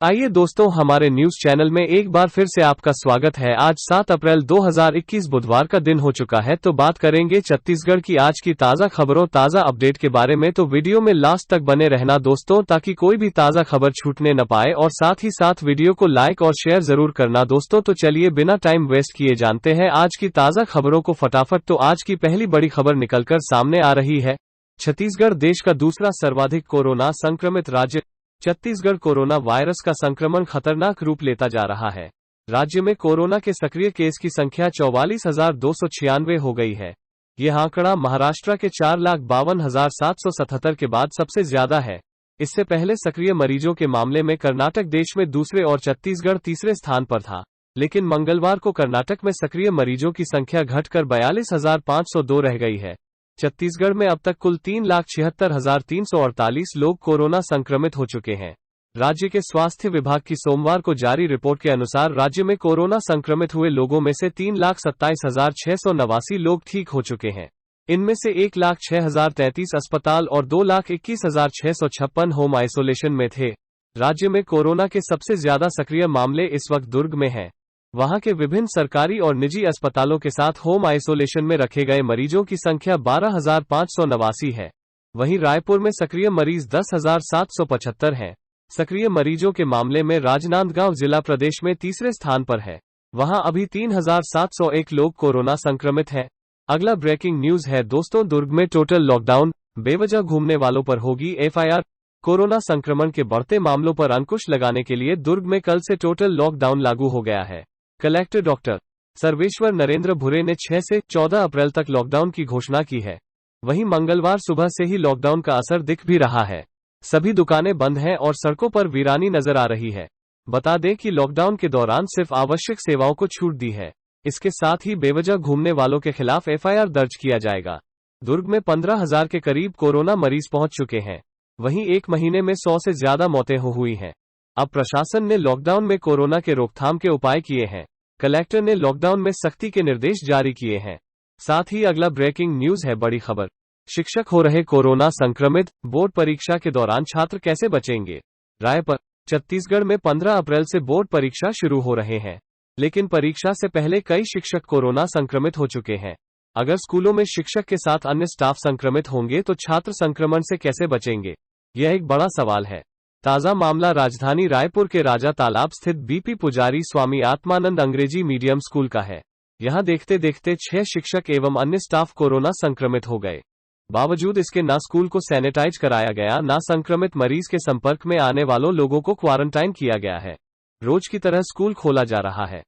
आइए दोस्तों, हमारे न्यूज चैनल में एक बार फिर से आपका स्वागत है। आज 7 अप्रैल 2021 बुधवार का दिन हो चुका है, तो बात करेंगे छत्तीसगढ़ की आज की ताजा खबरों, ताजा अपडेट के बारे में। तो वीडियो में लास्ट तक बने रहना दोस्तों, ताकि कोई भी ताजा खबर छूटने न पाए, और साथ ही साथ वीडियो को लाइक और शेयर जरूर करना दोस्तों। तो चलिए बिना टाइम वेस्ट किए जानते हैं आज की ताजा खबरों को फटाफट। तो आज की पहली बड़ी खबर निकलकर सामने आ रही है। छत्तीसगढ़ देश का दूसरा सर्वाधिक कोरोना संक्रमित राज्य। छत्तीसगढ़ कोरोना वायरस का संक्रमण खतरनाक रूप लेता जा रहा है। राज्य में कोरोना के सक्रिय केस की संख्या 44,296 हो गई है। यह आंकड़ा महाराष्ट्र के 4,52,777 के बाद सबसे ज्यादा है। इससे पहले सक्रिय मरीजों के मामले में कर्नाटक देश में दूसरे और छत्तीसगढ़ तीसरे स्थान पर था, लेकिन मंगलवार को कर्नाटक में सक्रिय मरीजों की संख्या घटकर 42,502 रह गई है। छत्तीसगढ़ में अब तक कुल 3,76,348 लोग कोरोना संक्रमित हो चुके हैं। राज्य के स्वास्थ्य विभाग की सोमवार को जारी रिपोर्ट के अनुसार राज्य में कोरोना संक्रमित हुए लोगों में से 3,27,689 लोग ठीक हो चुके हैं। इनमें से 1,06,033 अस्पताल और 2,21,656 होम आइसोलेशन में थे। राज्य में कोरोना के सबसे ज्यादा सक्रिय मामले इस वक्त दुर्ग में हैं। वहां के विभिन्न सरकारी और निजी अस्पतालों के साथ होम आइसोलेशन में रखे गए मरीजों की संख्या 12,589 है। वहीं रायपुर में सक्रिय मरीज 10,775 हैं। सक्रिय मरीजों के मामले में राजनांदगांव जिला प्रदेश में तीसरे स्थान पर है। वहां अभी 3,701 लोग कोरोना संक्रमित हैं। अगला ब्रेकिंग न्यूज है दोस्तों, दुर्ग में टोटल लॉकडाउन, बेवजह घूमने वालों पर होगी एफआईआर। कोरोना संक्रमण के बढ़ते मामलों पर अंकुश लगाने के लिए दुर्ग में कल से टोटल लॉकडाउन लागू हो गया है। कलेक्टर डॉक्टर सर्वेश्वर नरेंद्र भूरे ने 6 से 14 अप्रैल तक लॉकडाउन की घोषणा की है। वहीं मंगलवार सुबह से ही लॉकडाउन का असर दिख भी रहा है। सभी दुकानें बंद हैं और सड़कों पर वीरानी नजर आ रही है। बता दें कि लॉकडाउन के दौरान सिर्फ आवश्यक सेवाओं को छूट दी है। इसके साथ ही बेवजह घूमने वालों के खिलाफ एफआईआर दर्ज किया जाएगा। दुर्ग में 15,000 के करीब कोरोना मरीज पहुंच चुके हैं। वहीं एक महीने में 100 से ज्यादा मौतें हुई हैं। अब प्रशासन ने लॉकडाउन में कोरोना के रोकथाम के उपाय किए हैं। कलेक्टर ने लॉकडाउन में सख्ती के निर्देश जारी किए हैं। साथ ही अगला ब्रेकिंग न्यूज है, बड़ी खबर। शिक्षक हो रहे कोरोना संक्रमित, बोर्ड परीक्षा के दौरान छात्र कैसे बचेंगे। रायपुर। छत्तीसगढ़ में 15 अप्रैल से बोर्ड परीक्षा शुरू हो रहे हैं, लेकिन परीक्षा से पहले कई शिक्षक कोरोना संक्रमित हो चुके हैं। अगर स्कूलों में शिक्षक के साथ अन्य स्टाफ संक्रमित होंगे तो छात्र संक्रमण से कैसे बचेंगे, यह एक बड़ा सवाल है। ताजा मामला राजधानी रायपुर के राजा तालाब स्थित बीपी पुजारी स्वामी आत्मानंद अंग्रेजी मीडियम स्कूल का है। यहां देखते देखते 6 शिक्षक एवं अन्य स्टाफ कोरोना संक्रमित हो गए। बावजूद इसके न स्कूल को सैनिटाइज कराया गया, न संक्रमित मरीज के संपर्क में आने वालों लोगों को क्वारंटाइन किया गया है। रोज की तरह स्कूल खोला जा रहा है।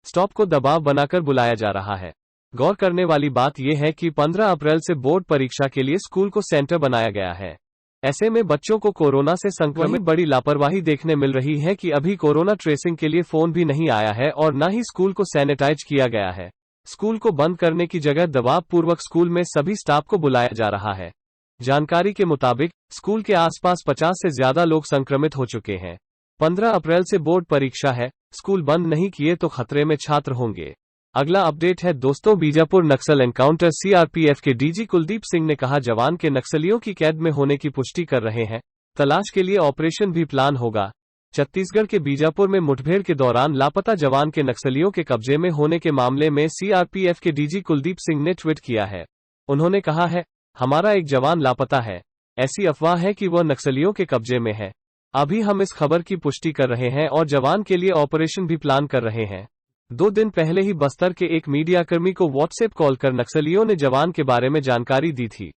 स्टाफ को दबाव बनाकर बुलाया जा रहा है। गौर करने वाली बात यह है कि 15 अप्रैल से बोर्ड परीक्षा के लिए स्कूल को सेंटर बनाया गया है। ऐसे में बच्चों को कोरोना से संक्रमित बड़ी लापरवाही देखने मिल रही है कि अभी कोरोना ट्रेसिंग के लिए फोन भी नहीं आया है और न ही स्कूल को सैनिटाइज किया गया है। स्कूल को बंद करने की जगह दबाव पूर्वक स्कूल में सभी स्टाफ को बुलाया जा रहा है। जानकारी के मुताबिक स्कूल के आसपास 50 से ज्यादा लोग संक्रमित हो चुके हैं। 15 अप्रैल से बोर्ड परीक्षा है, स्कूल बंद नहीं किए तो खतरे में छात्र होंगे। अगला अपडेट है दोस्तों, बीजापुर नक्सल एनकाउंटर। सीआरपीएफ के डीजी कुलदीप सिंह ने कहा, जवान के नक्सलियों की कैद में होने की पुष्टि कर रहे हैं, तलाश के लिए ऑपरेशन भी प्लान होगा। छत्तीसगढ़ के बीजापुर में मुठभेड़ के दौरान लापता जवान के नक्सलियों के कब्जे में होने के मामले में सीआरपीएफ के डीजी कुलदीप सिंह ने ट्वीट किया है। उन्होंने कहा है, हमारा एक जवान लापता है। ऐसी अफवाह है कि वह नक्सलियों के कब्जे में है। अभी हम इस खबर की पुष्टि कर रहे हैं और जवान के लिए ऑपरेशन भी प्लान कर रहे हैं। 2 दिन पहले ही बस्तर के एक मीडियाकर्मी को व्हाट्सएप कॉल कर नक्सलियों ने जवान के बारे में जानकारी दी थी।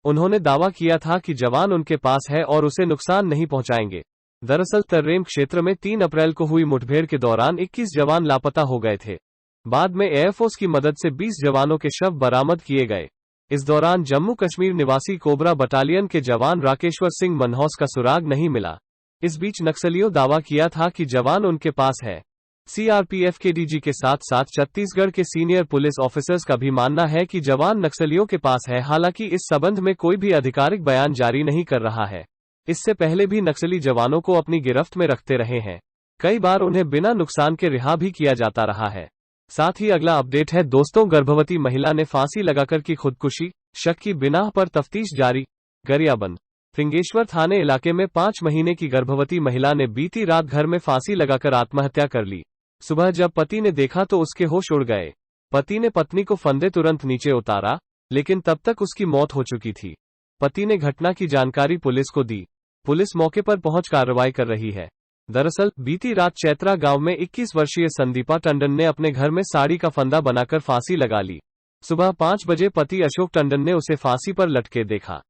उन्होंने दावा किया था कि जवान उनके पास है और उसे नुकसान नहीं पहुंचाएंगे। दरअसल तर्रेम क्षेत्र में 3 अप्रैल को हुई मुठभेड़ के दौरान 21 जवान लापता हो गए थे। बाद में एयरफोर्स की मदद से 20 जवानों के शव बरामद किए गए। इस दौरान जम्मू कश्मीर निवासी कोबरा बटालियन के जवान राकेश्वर सिंह मनहौस का सुराग नहीं मिला। इस बीच नक्सलियों दावा किया था कि जवान उनके पास है। सीआरपीएफ के डीजी के साथ साथ छत्तीसगढ़ के सीनियर पुलिस ऑफिसर्स का भी मानना है कि जवान नक्सलियों के पास है। हालांकि इस संबंध में कोई भी आधिकारिक बयान जारी नहीं कर रहा है। इससे पहले भी नक्सली जवानों को अपनी गिरफ्त में रखते रहे हैं। कई बार उन्हें बिना नुकसान के रिहा भी किया जाता रहा है। साथ ही अगला अपडेट है दोस्तों, गर्भवती महिला ने फांसी लगाकर की खुदकुशी, शक की बिना पर तफ्तीश जारी। गरियाबंद। फिंगेश्वर थाने इलाके में 5 महीने की गर्भवती महिला ने बीती रात घर में फांसी लगाकर आत्महत्या कर ली। सुबह जब पति ने देखा तो उसके होश उड़ गए। पति ने पत्नी को फंदे तुरंत नीचे उतारा, लेकिन तब तक उसकी मौत हो चुकी थी। पति ने घटना की जानकारी पुलिस को दी। पुलिस मौके पर पहुंच कार्रवाई कर रही है। दरअसल बीती रात चैत्रा गांव में 21 वर्षीय संदीपा टंडन ने अपने घर में साड़ी का फंदा बनाकर फांसी लगा ली। सुबह 5 बजे पति अशोक टंडन ने उसे फांसी पर लटके देखा।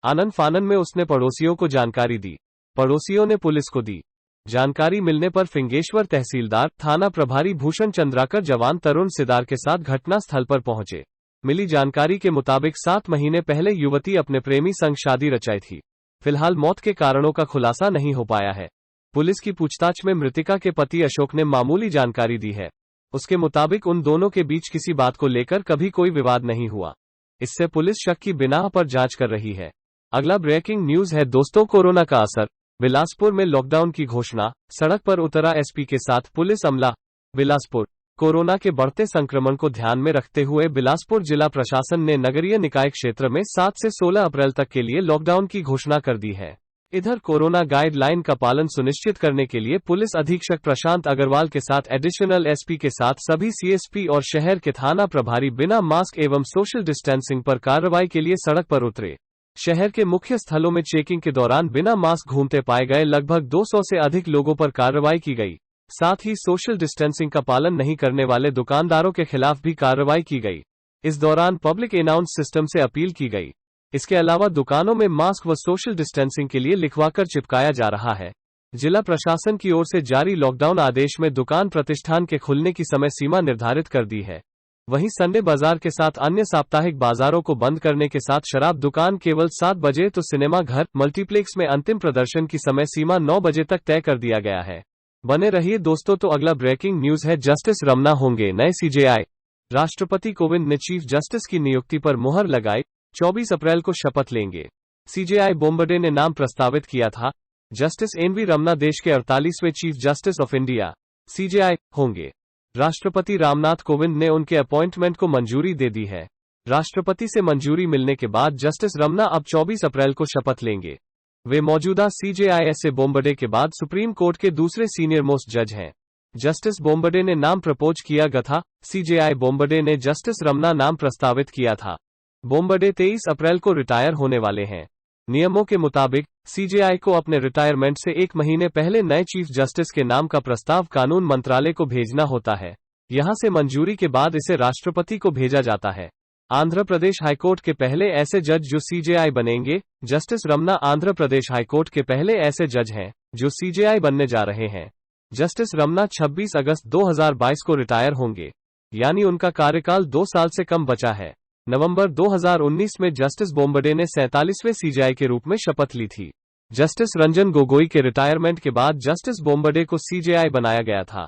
आनन फानन में उसने पड़ोसियों को जानकारी दी। पड़ोसियों ने पुलिस को दी। जानकारी मिलने पर फिंगेश्वर तहसीलदार, थाना प्रभारी भूषण चंद्राकर, जवान तरुण सिदार के साथ घटना स्थल पर पहुंचे। मिली जानकारी के मुताबिक 7 महीने पहले युवती अपने प्रेमी संग शादी रचाई थी। फिलहाल मौत के कारणों का खुलासा नहीं हो पाया है। पुलिस की पूछताछ में मृतिका के पति अशोक ने मामूली जानकारी दी है। उसके मुताबिक उन दोनों के बीच किसी बात को लेकर कभी कोई विवाद नहीं हुआ। इससे पुलिस शक की बिना पर जांच कर रही है। अगला ब्रेकिंग न्यूज है दोस्तों, कोरोना का असर। बिलासपुर में लॉकडाउन की घोषणा, सड़क पर उतरा एसपी के साथ पुलिस अमला। बिलासपुर कोरोना के बढ़ते संक्रमण को ध्यान में रखते हुए बिलासपुर जिला प्रशासन ने नगरीय निकाय क्षेत्र में 7 से 16 अप्रैल तक के लिए लॉकडाउन की घोषणा कर दी है। इधर कोरोना गाइडलाइन का पालन सुनिश्चित करने के लिए पुलिस अधीक्षक प्रशांत अग्रवाल के साथ एडिशनल एसपी के साथ सभी सीएसपी और शहर के थाना प्रभारी बिना मास्क एवं सोशल डिस्टेंसिंग पर कार्रवाई के लिए सड़क पर उतरे। शहर के मुख्य स्थलों में चेकिंग के दौरान बिना मास्क घूमते पाए गए लगभग 200 से अधिक लोगों पर कार्रवाई की गई। साथ ही सोशल डिस्टेंसिंग का पालन नहीं करने वाले दुकानदारों के खिलाफ भी कार्रवाई की गई। इस दौरान पब्लिक अनाउंस सिस्टम से अपील की गई। इसके अलावा दुकानों में मास्क व सोशल डिस्टेंसिंग के लिए लिखवाकर चिपकाया जा रहा है। जिला प्रशासन की ओर से जारी लॉकडाउन आदेश में दुकान प्रतिष्ठान के खुलने की समय सीमा निर्धारित कर दी है। वहीं संडे बाजार के साथ अन्य साप्ताहिक बाजारों को बंद करने के साथ शराब दुकान केवल 7 बजे तो सिनेमा घर, मल्टीप्लेक्स में अंतिम प्रदर्शन की समय सीमा 9 बजे तक तय कर दिया गया है। बने रहिए दोस्तों। तो अगला ब्रेकिंग न्यूज है, जस्टिस रमन्ना होंगे नए सीजेआई। राष्ट्रपति कोविंद ने चीफ जस्टिस की नियुक्ति पर मुहर लगाई। 24 अप्रैल को शपथ लेंगे। सीजेआई बोम्बडे ने नाम प्रस्तावित किया था। जस्टिस एनवी रमन्ना देश के 48वें chief justice of India CJI होंगे। राष्ट्रपति रामनाथ कोविंद ने उनके अपॉइंटमेंट को मंजूरी दे दी है। राष्ट्रपति से मंजूरी मिलने के बाद जस्टिस रमन्ना अब 24 अप्रैल को शपथ लेंगे। वे मौजूदा सीजेआईएसए बोम्बडे के बाद सुप्रीम कोर्ट के दूसरे सीनियर मोस्ट जज हैं। जस्टिस बोम्बडे ने नाम प्रपोज किया गया था। सीजेआई बोम्बडे ने जस्टिस रमन्ना नाम प्रस्तावित किया था। बोम्बडे 23 अप्रैल को रिटायर होने वाले हैं। नियमों के मुताबिक सीजेआई को अपने रिटायरमेंट से 1 महीने पहले नए चीफ जस्टिस के नाम का प्रस्ताव कानून मंत्रालय को भेजना होता है। यहां से मंजूरी के बाद इसे राष्ट्रपति को भेजा जाता है। आंध्र प्रदेश हाईकोर्ट के पहले ऐसे जज जो सीजेआई बनेंगे। जस्टिस रमन्ना आंध्र प्रदेश हाईकोर्ट के पहले ऐसे जज हैं जो सीजेआई बनने जा रहे हैं। जस्टिस रमन्ना 26 अगस्त 2022 को रिटायर होंगे, यानी उनका कार्यकाल 2 साल से कम बचा है। नवंबर 2019 में जस्टिस बोम्बडे ने 47वें सीजेआई के रूप में शपथ ली थी। जस्टिस रंजन गोगोई के रिटायरमेंट के बाद जस्टिस बोम्बडे को सीजेआई बनाया गया था।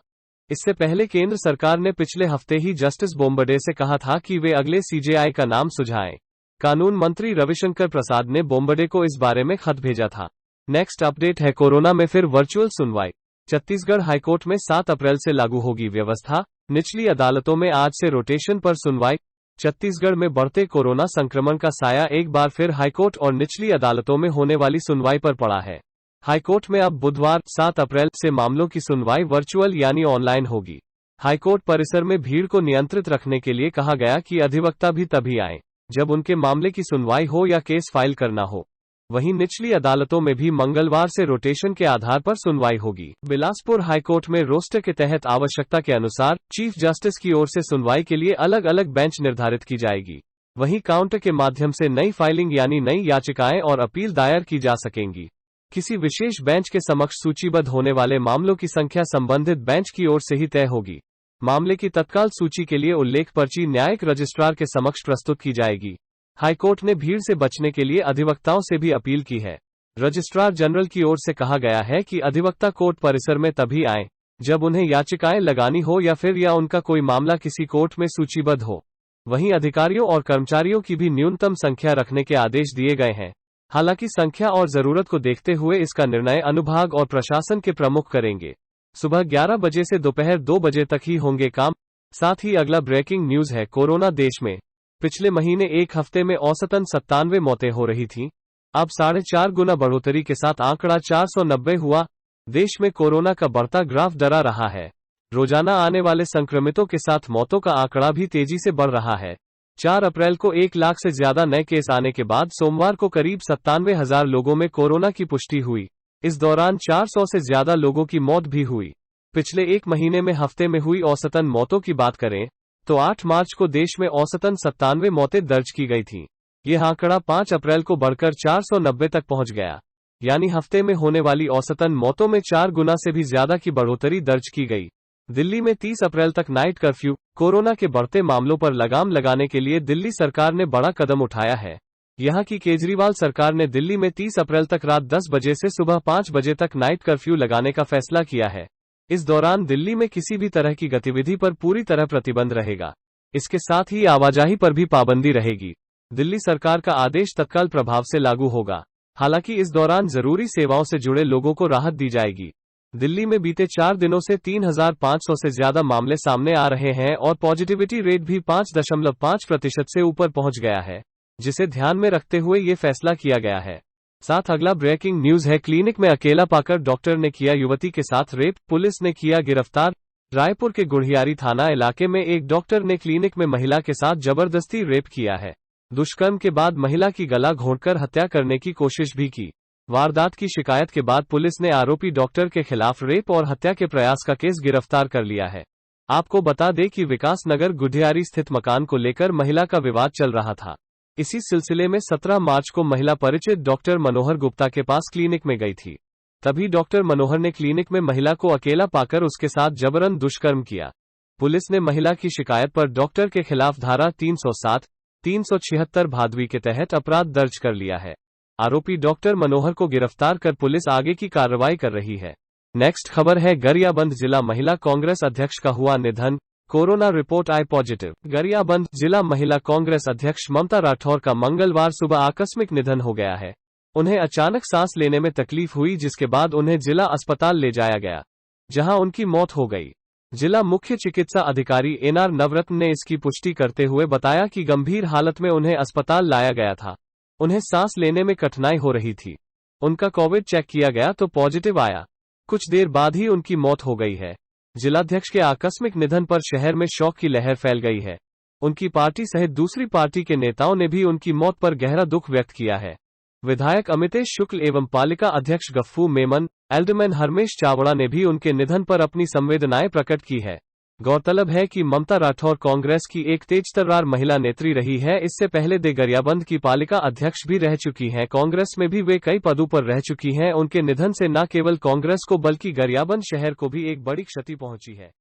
इससे पहले केंद्र सरकार ने पिछले हफ्ते ही जस्टिस बोम्बडे से कहा था कि वे अगले सीजेआई का नाम सुझाएं। कानून मंत्री रविशंकर प्रसाद ने बोम्बडे को इस बारे में खत भेजा था। नेक्स्ट अपडेट है, कोरोना में फिर वर्चुअल सुनवाई। छत्तीसगढ़ हाईकोर्ट में 7 अप्रैल से लागू होगी व्यवस्था। निचली अदालतों में आज से रोटेशन पर सुनवाई। छत्तीसगढ़ में बढ़ते कोरोना संक्रमण का साया एक बार फिर हाईकोर्ट और निचली अदालतों में होने वाली सुनवाई पर पड़ा है। हाईकोर्ट में अब बुधवार 7 अप्रैल से मामलों की सुनवाई वर्चुअल यानी ऑनलाइन होगी। हाईकोर्ट परिसर में भीड़ को नियंत्रित रखने के लिए कहा गया कि अधिवक्ता भी तभी आए जब उनके मामले की सुनवाई हो या केस फाइल करना हो। वहीं निचली अदालतों में भी मंगलवार से रोटेशन के आधार पर सुनवाई होगी। बिलासपुर हाईकोर्ट में रोस्टर के तहत आवश्यकता के अनुसार चीफ जस्टिस की ओर से सुनवाई के लिए अलग अलग बेंच निर्धारित की जाएगी। वहीं काउंटर के माध्यम से नई फाइलिंग यानी नई याचिकाएं और अपील दायर की जा सकेंगी। किसी विशेष बेंच के समक्ष सूचीबद्ध होने वाले मामलों की संख्या संबंधित बेंच की ओर से ही तय होगी। मामले की तत्काल सूची के लिए उल्लेख पर्ची न्यायिक रजिस्ट्रार के समक्ष प्रस्तुत की जाएगी। हाईकोर्ट ने भीड़ से बचने के लिए अधिवक्ताओं से भी अपील की है। रजिस्ट्रार जनरल की ओर से कहा गया है कि अधिवक्ता कोर्ट परिसर में तभी आएं जब उन्हें याचिकाएं लगानी हो या उनका कोई मामला किसी कोर्ट में सूचीबद्ध हो। वहीं अधिकारियों और कर्मचारियों की भी न्यूनतम संख्या रखने के आदेश दिए गए हैं। हालांकि संख्या और जरूरत को देखते हुए इसका निर्णय अनुभाग और प्रशासन के प्रमुख करेंगे। सुबह 11 बजे से दोपहर 2 बजे तक ही होंगे काम। साथ ही अगला ब्रेकिंग न्यूज है, कोरोना देश में। पिछले महीने एक हफ्ते में औसतन 97 मौतें हो रही थीं। अब 4.5 गुना बढ़ोतरी के साथ आंकड़ा 490 हुआ। देश में कोरोना का बढ़ता ग्राफ डरा रहा है। रोजाना आने वाले संक्रमितों के साथ मौतों का आंकड़ा भी तेजी से बढ़ रहा है। 4 अप्रैल को 1 लाख से ज्यादा नए केस आने के बाद सोमवार को करीब 97,000 लोगों में कोरोना की पुष्टि हुई। इस दौरान 400 से ज्यादा लोगों की मौत भी हुई। पिछले एक महीने में हफ्ते में हुई औसतन मौतों की बात करें तो 8 मार्च को देश में औसतन 97 मौतें दर्ज की गई थीं। यह आंकड़ा 5 अप्रैल को बढ़कर 490 तक पहुंच गया। यानी हफ्ते में होने वाली औसतन मौतों में 4 गुना से भी ज्यादा की बढ़ोतरी दर्ज की गई। दिल्ली में 30 अप्रैल तक नाइट कर्फ्यू। कोरोना के बढ़ते मामलों पर लगाम लगाने के लिए दिल्ली सरकार ने बड़ा कदम उठाया है। यहां की केजरीवाल सरकार ने दिल्ली में 30 अप्रैल तक रात 10 बजे से सुबह 5 बजे तक नाइट कर्फ्यू लगाने का फैसला किया है। इस दौरान दिल्ली में किसी भी तरह की गतिविधि पर पूरी तरह प्रतिबंध रहेगा। इसके साथ ही आवाजाही पर भी पाबंदी रहेगी। दिल्ली सरकार का आदेश तत्काल प्रभाव से लागू होगा। हालांकि इस दौरान जरूरी सेवाओं से जुड़े लोगों को राहत दी जाएगी। दिल्ली में बीते 4 दिनों से 3,500 से ज्यादा मामले सामने आ रहे हैं और पॉजिटिविटी रेट भी 5.5% से ऊपर पहुंच गया है, जिसे ध्यान में रखते हुए ये फैसला किया गया है। साथ अगला ब्रेकिंग न्यूज है, क्लिनिक में अकेला पाकर डॉक्टर ने किया युवती के साथ रेप, पुलिस ने किया गिरफ्तार। रायपुर के गुढ़ियारी थाना इलाके में एक डॉक्टर ने क्लिनिक में महिला के साथ जबरदस्ती रेप किया है। दुष्कर्म के बाद महिला की गला घोंटकर हत्या करने की कोशिश भी की। वारदात की शिकायत के बाद पुलिस ने आरोपी डॉक्टर के खिलाफ रेप और हत्या के प्रयास का केस गिरफ्तार कर लिया है। आपको बता दें कि विकास नगर गुढ़ियारी स्थित मकान को लेकर महिला का विवाद चल रहा था। इसी सिलसिले में 17 मार्च को महिला परिचित डॉक्टर मनोहर गुप्ता के पास क्लिनिक में गई थी। तभी डॉक्टर मनोहर ने क्लिनिक में महिला को अकेला पाकर उसके साथ जबरन दुष्कर्म किया। पुलिस ने महिला की शिकायत पर डॉक्टर के खिलाफ धारा 307, 376 भादवी के तहत अपराध दर्ज कर लिया है। आरोपी डॉक्टर मनोहर को गिरफ्तार कर पुलिस आगे की कार्रवाई कर रही है। नेक्स्ट खबर है, गरियाबंद जिला महिला कांग्रेस अध्यक्ष का हुआ निधन, कोरोना रिपोर्ट आई पॉजिटिव। गरियाबंद जिला महिला कांग्रेस अध्यक्ष ममता राठौर का मंगलवार सुबह आकस्मिक निधन हो गया है। उन्हें अचानक सांस लेने में तकलीफ हुई, जिसके बाद उन्हें जिला अस्पताल ले जाया गया, जहां उनकी मौत हो गई। जिला मुख्य चिकित्सा अधिकारी एनआर नवरत्न ने इसकी पुष्टि करते हुए बताया कि गंभीर हालत में उन्हें अस्पताल लाया गया था। उन्हें सांस लेने में कठिनाई हो रही थी। उनका कोविड चेक किया गया तो पॉजिटिव आया। कुछ देर बाद ही उनकी मौत हो गई है। जिलाध्यक्ष के आकस्मिक निधन पर शहर में शोक की लहर फैल गई है। उनकी पार्टी सहित दूसरी पार्टी के नेताओं ने भी उनकी मौत पर गहरा दुख व्यक्त किया है। विधायक अमितेश शुक्ल एवं पालिका अध्यक्ष गफ्फू मेमन, एल्डरमैन हरमेश चावड़ा ने भी उनके निधन पर अपनी संवेदनाएं प्रकट की है। गौरतलब है कि ममता राठौर कांग्रेस की एक तेजतर्रार महिला नेत्री रही है। इससे पहले वे गरियाबंद की पालिका अध्यक्ष भी रह चुकी हैं। कांग्रेस में भी वे कई पदों पर रह चुकी हैं। उनके निधन से न केवल कांग्रेस को बल्कि गरियाबंद शहर को भी एक बड़ी क्षति पहुंची है।